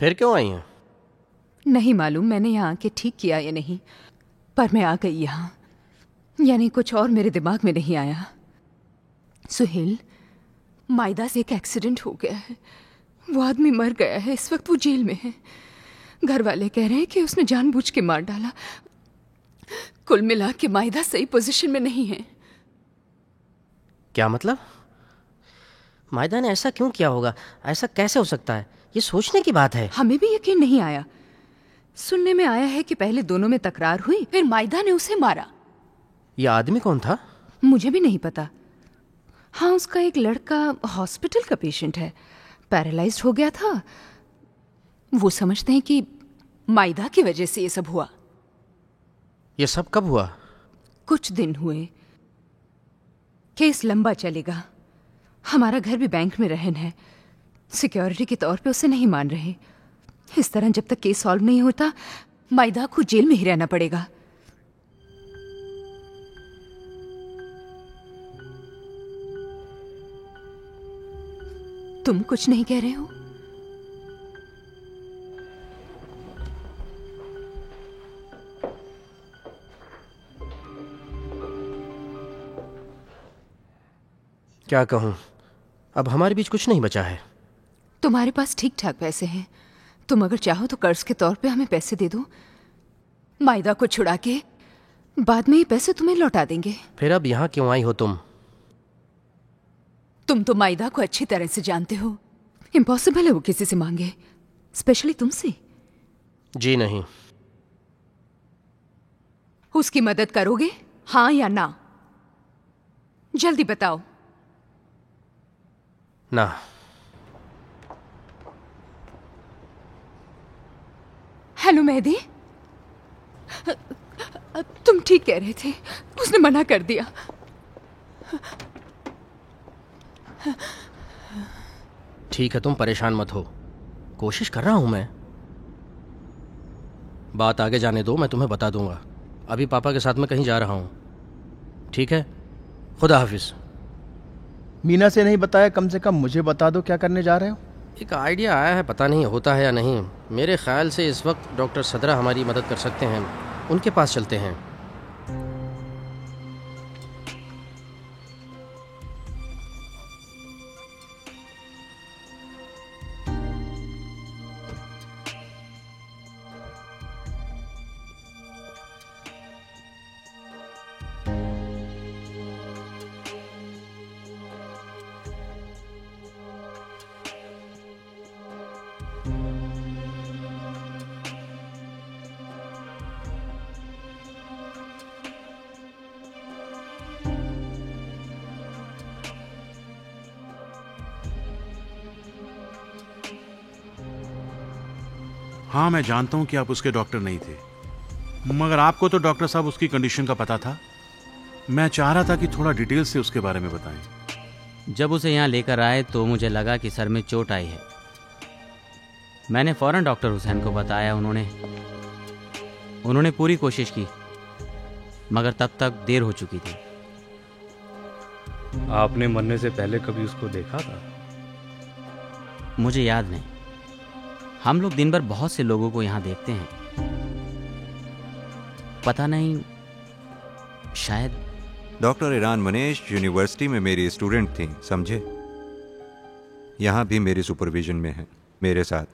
Speaker 2: फिर क्यों आई हैं?
Speaker 4: नहीं मालूम मैंने यहाँ आके ठीक किया या नहीं, पर मैं आ गई यहाँ। यानी कुछ और मेरे दिमाग में नहीं आया। सुहेल, मायदा से एक एक्सीडेंट हो गया है। वो आदमी मर गया है, इस वक्त वो जेल में है। घर वाले कह रहे हैं कि उसने जानबूझ के मार डाला। कुल मिला के मायदा सही पोजीशन में नहीं है।
Speaker 2: क्या मतलब? मायदा ने ऐसा क्यों किया होगा? ऐसा कैसे हो सकता है? ये सोचने की बात है।
Speaker 4: हमें भी यकीन नहीं आया। सुनने में आया है कि पहले दोनों में तकरार हुई, फिर मायदा ने उसे मारा।
Speaker 2: ये आदमी कौन था?
Speaker 4: मुझे भी नहीं पता। हाँ, उसका एक लड़का हॉस्पिटल का पेशेंट है, पैरालाइज्ड हो गया था। वो समझते हैं कि मायदा की वजह से ये सब हुआ।
Speaker 2: ये सब कब हुआ?
Speaker 4: कुछ दिन हुए। केस लंबा चलेगा। हमारा घर भी बैंक में रहन है। सिक्योरिटी के तौर पे उसे नहीं मान रहे। इस तरह जब तक केस सॉल्व नहीं होता, मायदा को जेल में ही रहना पड़ेगा। तुम कुछ नहीं कह रहे हो?
Speaker 2: क्या कहूं, अब हमारे बीच कुछ नहीं बचा है।
Speaker 4: तुम्हारे पास ठीक ठाक पैसे हैं। तुम अगर चाहो तो कर्ज के तौर पे हमें पैसे दे दो। मायदा को छुड़ा के बाद में ये पैसे तुम्हें लौटा देंगे।
Speaker 2: फिर अब यहां क्यों आई हो तुम?
Speaker 4: तुम तो मायदा को अच्छी तरह से जानते हो। इम्पॉसिबल है वो किसी से मांगे, स्पेशली तुमसे।
Speaker 2: जी नहीं।
Speaker 4: उसकी मदद करोगे, हाँ या ना? जल्दी बताओ।
Speaker 2: ना।
Speaker 4: हेलो मेहदी, तुम ठीक कह रहे थे, उसने मना कर दिया।
Speaker 2: ठीक है, तुम परेशान मत हो, कोशिश कर रहा हूं मैं। बात आगे जाने दो, मैं तुम्हें बता दूंगा। अभी पापा के साथ मैं कहीं जा रहा हूं। ठीक है, खुदा हाफिज।
Speaker 8: मीना से नहीं बताया, कम से कम मुझे बता दो क्या करने जा रहे हो।
Speaker 2: एक आइडिया आया है, पता नहीं होता है या नहीं। मेरे ख्याल से इस वक्त डॉक्टर सदरा हमारी मदद कर सकते हैं। उनके पास चलते हैं।
Speaker 10: हाँ, मैं जानता हूं कि आप उसके डॉक्टर नहीं थे, मगर आपको तो डॉक्टर साहब उसकी कंडीशन का पता था। मैं चाह रहा था कि थोड़ा डिटेल से उसके बारे में बताएं।
Speaker 5: जब उसे यहाँ लेकर आए तो मुझे लगा कि सर में चोट आई है। मैंने फौरन डॉक्टर हुसैन को बताया। उन्होंने पूरी कोशिश की, मगर तब तक देर हो चुकी थी।
Speaker 11: आपने मरने से पहले कभी उसको देखा था?
Speaker 5: मुझे याद नहीं। हम लोग दिन भर बहुत से लोगों को यहाँ देखते हैं। पता नहीं, शायद।
Speaker 9: डॉक्टर ईरान मनीष यूनिवर्सिटी में मेरी स्टूडेंट थी, समझे? यहाँ भी मेरी सुपरविजन में है, मेरे साथ।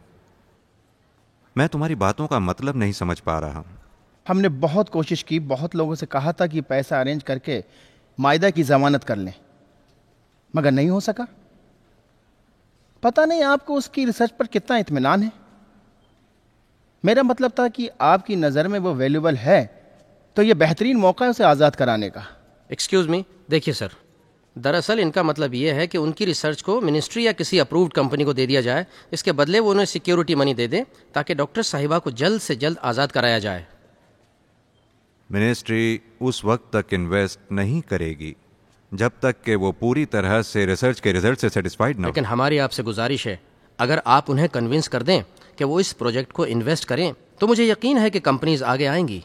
Speaker 9: मैं तुम्हारी बातों का मतलब नहीं समझ पा रहा हूँ।
Speaker 8: हमने बहुत कोशिश की, बहुत लोगों से कहा था कि पैसा अरेंज करके मायदा की जमानत कर लें, मगर नहीं हो सका। पता नहीं आपको उसकी रिसर्च पर कितना इत्मीनान है। मेरा मतलब था कि आपकी नज़र में वो वैल्यूबल है तो ये बेहतरीन मौका है उसे आज़ाद कराने का।
Speaker 2: एक्सक्यूज़ मी, देखिए सर, दरअसल इनका मतलब ये है कि उनकी रिसर्च को मिनिस्ट्री या किसी अप्रूव्ड कंपनी को दे दिया जाए, इसके बदले वो उन्हें सिक्योरिटी मनी दे दें ताकि डॉक्टर साहिबा को जल्द से जल्द आज़ाद कराया जाए।
Speaker 9: मिनिस्ट्री उस वक्त तक इन्वेस्ट नहीं करेगी जब तक कि वो पूरी तरह से रिसर्च के रिजल्ट से सेटिस्फाइड ना हो।
Speaker 2: लेकिन हमारी आपसे गुजारिश है, अगर आप उन्हें कन्विंस कर दें कि वो इस प्रोजेक्ट को इन्वेस्ट करें तो मुझे यकीन है कि कंपनीज आगे आएंगी।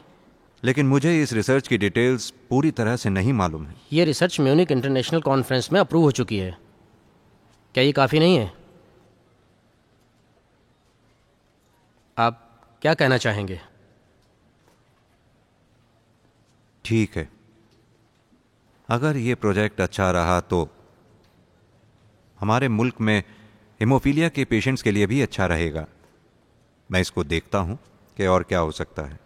Speaker 9: लेकिन मुझे इस रिसर्च की डिटेल्स पूरी तरह से नहीं मालूम है।
Speaker 2: ये रिसर्च म्यूनिक इंटरनेशनल कॉन्फ्रेंस में अप्रूव हो चुकी है। क्या ये काफ़ी नहीं है? आप क्या कहना चाहेंगे?
Speaker 9: ठीक है, अगर ये प्रोजेक्ट अच्छा रहा तो हमारे मुल्क में हीमोफीलिया के पेशेंट्स के लिए भी अच्छा रहेगा। मैं इसको देखता हूँ कि और क्या हो सकता है,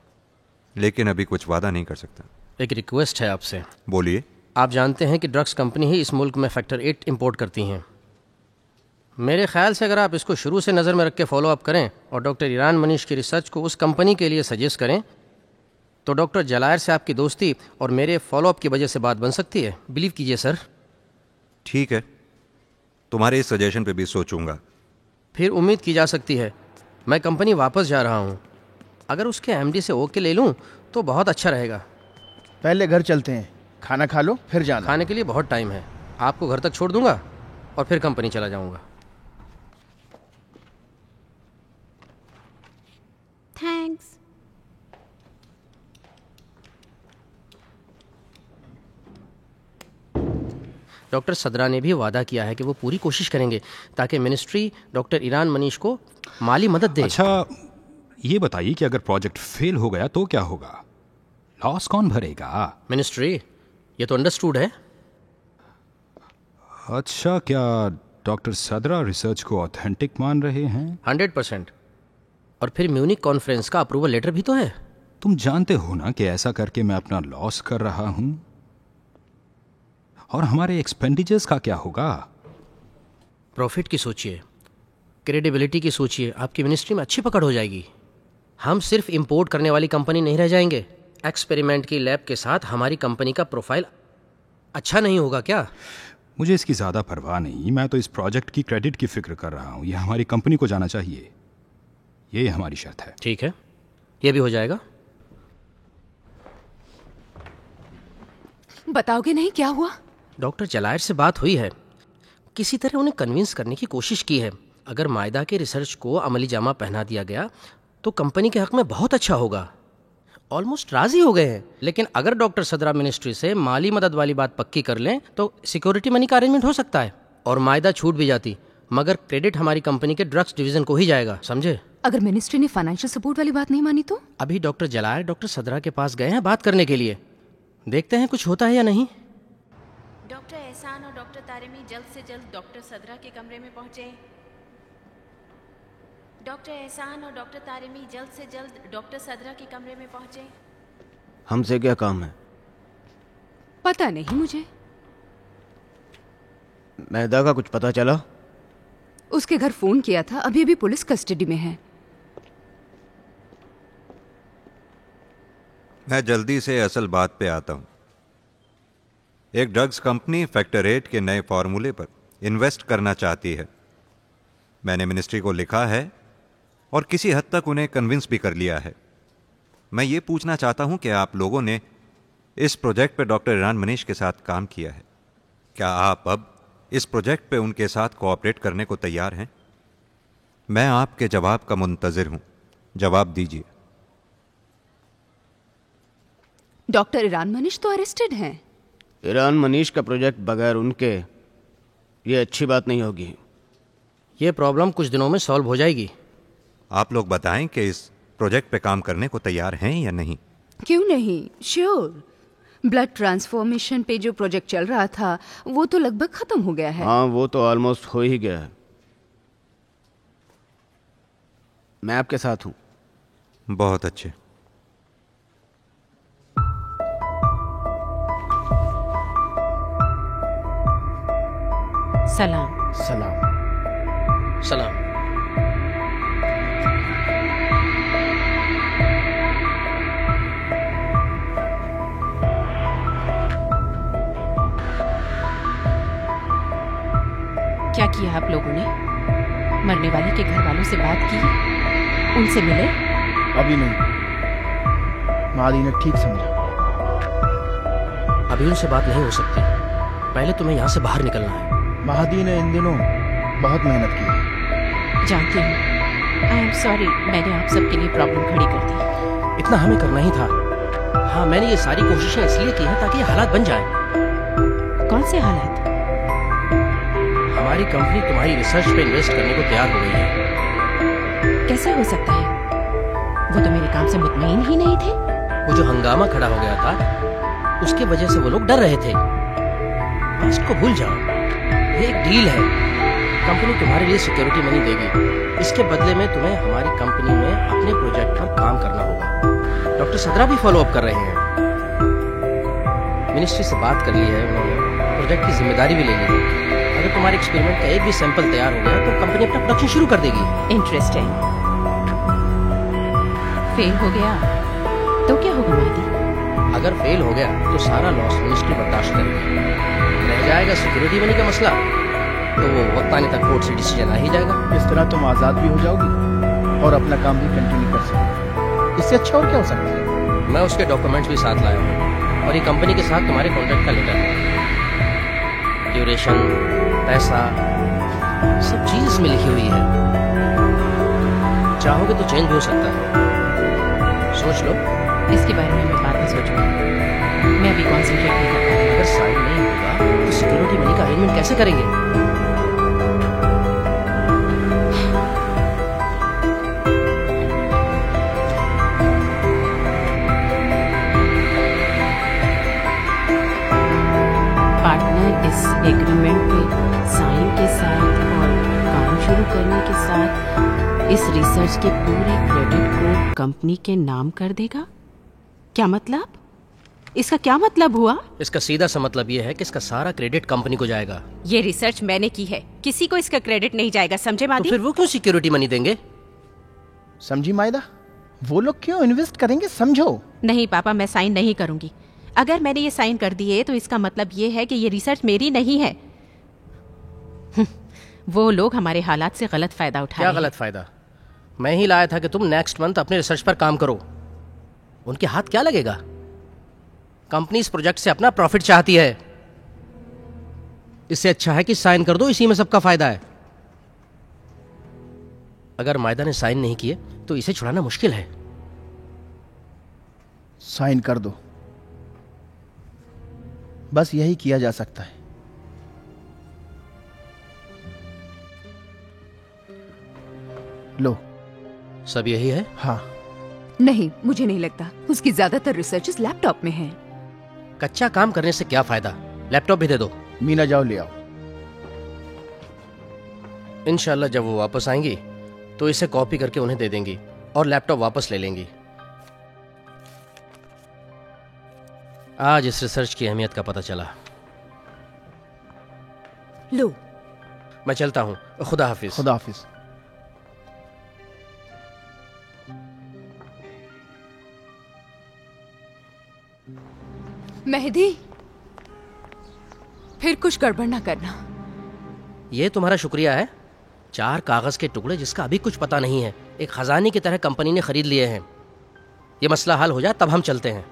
Speaker 9: लेकिन अभी कुछ वादा नहीं कर सकता।
Speaker 2: एक रिक्वेस्ट है आपसे।
Speaker 9: बोलिए।
Speaker 2: आप जानते हैं कि ड्रग्स कंपनी ही इस मुल्क में फैक्टर 8 इंपोर्ट करती हैं। मेरे ख्याल से अगर आप इसको शुरू से नज़र में रख के फॉलो अप करें और डॉक्टर ईरान मनीष की रिसर्च को उस कंपनी के लिए सजेस्ट करें तो डॉक्टर जलायर से आपकी दोस्ती और मेरे फॉलो अप की वजह से बात बन सकती है। बिलीव कीजिए सर।
Speaker 9: ठीक है, तुम्हारे इस सजेशन पे भी सोचूंगा।
Speaker 2: फिर उम्मीद की जा सकती है। मैं कंपनी वापस जा रहा हूँ, अगर उसके एमडी से ओके ले लूँ तो बहुत अच्छा रहेगा।
Speaker 8: पहले घर चलते हैं, खाना खा लो फिर जाना।
Speaker 2: खाने के लिए बहुत टाइम है, आपको घर तक छोड़ दूंगा और फिर कंपनी चला जाऊंगा।
Speaker 1: थैंक्स।
Speaker 2: डॉक्टर सदरा ने भी वादा किया है कि वो पूरी कोशिश करेंगे ताकि मिनिस्ट्री डॉक्टर ईरान मनीष को माली मदद दे।
Speaker 7: अच्छा, ये बताइए कि अगर प्रोजेक्ट फेल हो गया तो क्या होगा? लॉस कौन भरेगा?
Speaker 2: मिनिस्ट्री। ये तो अंडरस्टूड है।
Speaker 7: अच्छा, क्या डॉक्टर सदरा रिसर्च को ऑथेंटिक मान रहे हैं?
Speaker 2: 100%। और फिर म्यूनिक कॉन्फ्रेंस का अप्रूवल लेटर भी तो है।
Speaker 7: तुम जानते हो ना कि ऐसा करके मैं अपना लॉस कर रहा हूं। और हमारे एक्सपेंडिचर्स का क्या होगा?
Speaker 2: प्रॉफिट की सोचिए, क्रेडिबिलिटी की सोचिए, आपकी मिनिस्ट्री में अच्छी पकड़ हो जाएगी। हम सिर्फ इंपोर्ट करने वाली कंपनी नहीं रह जाएंगे। एक्सपेरिमेंट की लैब के साथ हमारी कंपनी का प्रोफाइल अच्छा नहीं होगा क्या?
Speaker 7: मुझे इसकी ज़्यादा परवाह नहीं, मैं तो इस प्रोजेक्ट की क्रेडिट की फिक्र कर रहा हूँ। यह हमारी कंपनी को जाना चाहिए, ये हमारी शर्त है।
Speaker 2: ठीक है, ये भी हो जाएगा।
Speaker 4: बताओगे नहीं क्या हुआ?
Speaker 2: डॉक्टर जलायर से बात हुई है, किसी तरह उन्हें कन्विंस करने की कोशिश की है। अगर मायदा के रिसर्च को अमली जामा पहना दिया गया तो कंपनी के हक में बहुत अच्छा होगा। ऑलमोस्ट राजी हो गए हैं। लेकिन अगर डॉक्टर सदरा मिनिस्ट्री से माली मदद वाली बात पक्की कर लें तो सिक्योरिटी मनी का अरेंजमेंट हो सकता है और मायदा छूट भी जाती, मगर क्रेडिट हमारी कंपनी के ड्रग्स डिवीजन को ही जाएगा, समझे?
Speaker 4: अगर मिनिस्ट्री ने फाइनेंशियल सपोर्ट वाली बात नहीं मानी तो?
Speaker 2: अभी डॉक्टर जलायर डॉक्टर सदरा के पास गए हैं बात करने के लिए, देखते हैं कुछ होता है या नहीं।
Speaker 1: डॉक्टर एहसान और डॉक्टर तारिमी जल्द से जल्द डॉक्टर सदरा के कमरे में पहुंचे। डॉक्टर एहसान और डॉक्टर तारिमी जल्द से जल्द डॉक्टर सदरा के कमरे में पहुंचे।
Speaker 3: हमसे क्या काम है?
Speaker 4: पता नहीं मुझे।
Speaker 3: मैदा का कुछ पता चला?
Speaker 4: उसके घर फोन किया था, अभी अभी पुलिस कस्टडी में है।
Speaker 9: मैं जल्दी से असल बात पे आता हूं। एक ड्रग्स कंपनी फैक्टर 8 के नए फॉर्मूले पर इन्वेस्ट करना चाहती है। मैंने मिनिस्ट्री को लिखा है और किसी हद तक उन्हें कन्विंस भी कर लिया है। मैं ये पूछना चाहता हूं कि आप लोगों ने इस प्रोजेक्ट पे डॉक्टर ईरान मनीष के साथ काम किया है, क्या आप अब इस प्रोजेक्ट पे उनके साथ कोऑपरेट करने को तैयार हैं? मैं आपके जवाब का मुंतजिर हूं, जवाब दीजिए।
Speaker 4: डॉक्टर ईरान मनीष तो अरेस्टेड हैं।
Speaker 3: ईरान मनीष का प्रोजेक्ट बगैर उनके ये अच्छी बात नहीं होगी।
Speaker 2: ये प्रॉब्लम कुछ दिनों में सॉल्व हो जाएगी।
Speaker 9: आप लोग बताएं कि इस प्रोजेक्ट पे काम करने को तैयार हैं या नहीं?
Speaker 4: क्यों नहीं, श्योर। ब्लड ट्रांसफॉर्मेशन पे जो प्रोजेक्ट चल रहा था वो तो लगभग खत्म हो गया है।
Speaker 3: हाँ, वो तो ऑलमोस्ट हो ही गया है। मैं आपके साथ हूँ।
Speaker 9: बहुत अच्छे।
Speaker 1: सलाम।
Speaker 8: सलाम।
Speaker 2: सलाम।
Speaker 1: क्या किया आप लोगों ने? मरने वाली के घर वालों से बात की? उनसे मिले?
Speaker 8: अभी नहीं, महादी ने ठीक समझा।
Speaker 2: अभी उनसे बात नहीं हो सकती, पहले तुम्हें यहाँ से बाहर निकलना है।
Speaker 8: महादी ने इन दिनों बहुत मेहनत की है।
Speaker 1: जानती हूँ। आई एम सॉरी, मैंने आप सबके लिए प्रॉब्लम खड़ी कर दी।
Speaker 2: इतना हमें करना ही था। हाँ, मैंने ये सारी कोशिशें इसलिए की हैं ताकि ये हालात बन जाएं।
Speaker 1: कौन से हालात?
Speaker 2: हमारी कंपनी तुम्हारी रिसर्च पे इन्वेस्ट करने को तैयार हो गई है।
Speaker 1: कैसे हो सकता है? वो तो मेरे काम से मुतमईन ही नहीं थे।
Speaker 2: वो जो हंगामा खड़ा हो गया था, उसके वजह से वो लोग डर रहे थे। पास्ट को भूल जाओ, ये एक डील है। कंपनी तुम्हारे लिए सिक्योरिटी मनी देगी, इसके बदले में तुम्हें हमारी कंपनी में अपने प्रोजेक्ट पर काम करना होगा। डॉक्टर सदरा भी फॉलो अप कर रहे हैं, मिनिस्ट्री से बात कर ली है उन्होंने, प्रोजेक्ट की जिम्मेदारी भी ले ली है। अगर तुम्हारे एक्सपेरिमेंट का एक भी सैंपल तैयार हो गया तो कंपनी अपना प्रोडक्शन शुरू कर देगी।
Speaker 1: इंटरेस्टिंग। फेल हो गया तो क्या होगा महादी?
Speaker 2: अगर फेल हो गया तो सारा लॉस मिनिस्ट्री बर्दाश्त करेगी। रह जाएगा सिक्योरिटी मनी का मसला, तो वो वक्त आने तक कोर्ट से डिसीजन आ ही जाएगा।
Speaker 8: इस तरह तुम आज़ाद भी हो जाओगी और अपना काम भी कंटिन्यू कर सकोगे। इससे अच्छा और क्या हो सकता है?
Speaker 2: मैं उसके डॉक्यूमेंट्स भी साथ लाया हूँ और ये कंपनी के साथ तुम्हारे कॉन्ट्रैक्ट का लेटर है। ड्यूरेशन, पैसा, सब चीज इसमें लिखी हुई है। चाहोगे तो चेंज भी हो सकता है, सोच लो।
Speaker 1: इसके बारे में मैं बाद में सोचूंगी। मैं अभी कॉन्सेंट्रेट नहीं कर पाऊंगी।
Speaker 2: अगर साइन नहीं होगा तो सिक्योरिटी मनी का अरेंजमेंट कैसे करेंगे?
Speaker 1: पार्टनर इस एग्रीमेंट पे साइन के साथ और काम शुरू करने के साथ इस रिसर्च के पूरे क्रेडिट को कंपनी के नाम कर देगा। क्या मतलब? इसका क्या मतलब हुआ?
Speaker 2: इसका सीधा सा मतलब ये है कि इसका सारा क्रेडिट कंपनी को जाएगा।
Speaker 1: ये रिसर्च मैंने की है, किसी को इसका क्रेडिट नहीं जाएगा, समझे मादी?
Speaker 2: तो फिर वो क्यों सिक्योरिटी मनी देंगे?
Speaker 8: समझी मायदा? वो लोग क्यों इन्वेस्ट करेंगे, समझो।
Speaker 1: नहीं पापा, मैं साइन नहीं करूंगी। अगर मैंने ये साइन कर दिए तो इसका मतलब ये है कि ये रिसर्च मेरी नहीं है। वो लोग हमारे हालात से गलत फायदा उठा रहे हैं।
Speaker 2: क्या गलत फायदा? मैं ही लाया था कि तुम नेक्स्ट मंथ अपने रिसर्च पर काम करो। उनके हाथ क्या लगेगा? कंपनी इस प्रोजेक्ट से अपना प्रॉफिट चाहती है। इससे अच्छा है कि साइन कर दो, इसी में सबका फायदा है। अगर मायदा ने साइन नहीं किए तो इसे छुड़ाना मुश्किल है।
Speaker 8: साइन कर दो, बस यही किया जा सकता है। लो,
Speaker 2: सब यही है?
Speaker 8: हाँ।
Speaker 4: नहीं, मुझे नहीं लगता। उसकी ज्यादातर रिसर्चेस लैपटॉप में हैं।
Speaker 2: कच्चा काम करने से क्या फायदा? लैपटॉप भी दे दो।
Speaker 8: मीना जाओ ले आओ।
Speaker 2: इंशाल्लाह जब वो वापस आएंगी तो इसे कॉपी करके उन्हें दे देंगी और लैपटॉप वापस ले लेंगी। आज इस रिसर्च की अहमियत का पता चला।
Speaker 4: लो,
Speaker 2: मैं चलता हूँ। खुदा हाफिज।
Speaker 8: खुदा हाफिज।
Speaker 4: मेहदी, फिर कुछ गड़बड़ ना करना।
Speaker 2: ये तुम्हारा शुक्रिया है? 4 कागज के टुकड़े जिसका अभी कुछ पता नहीं है, एक खजाने की तरह कंपनी ने खरीद लिए हैं। ये मसला हल हो जाए तब हम चलते हैं।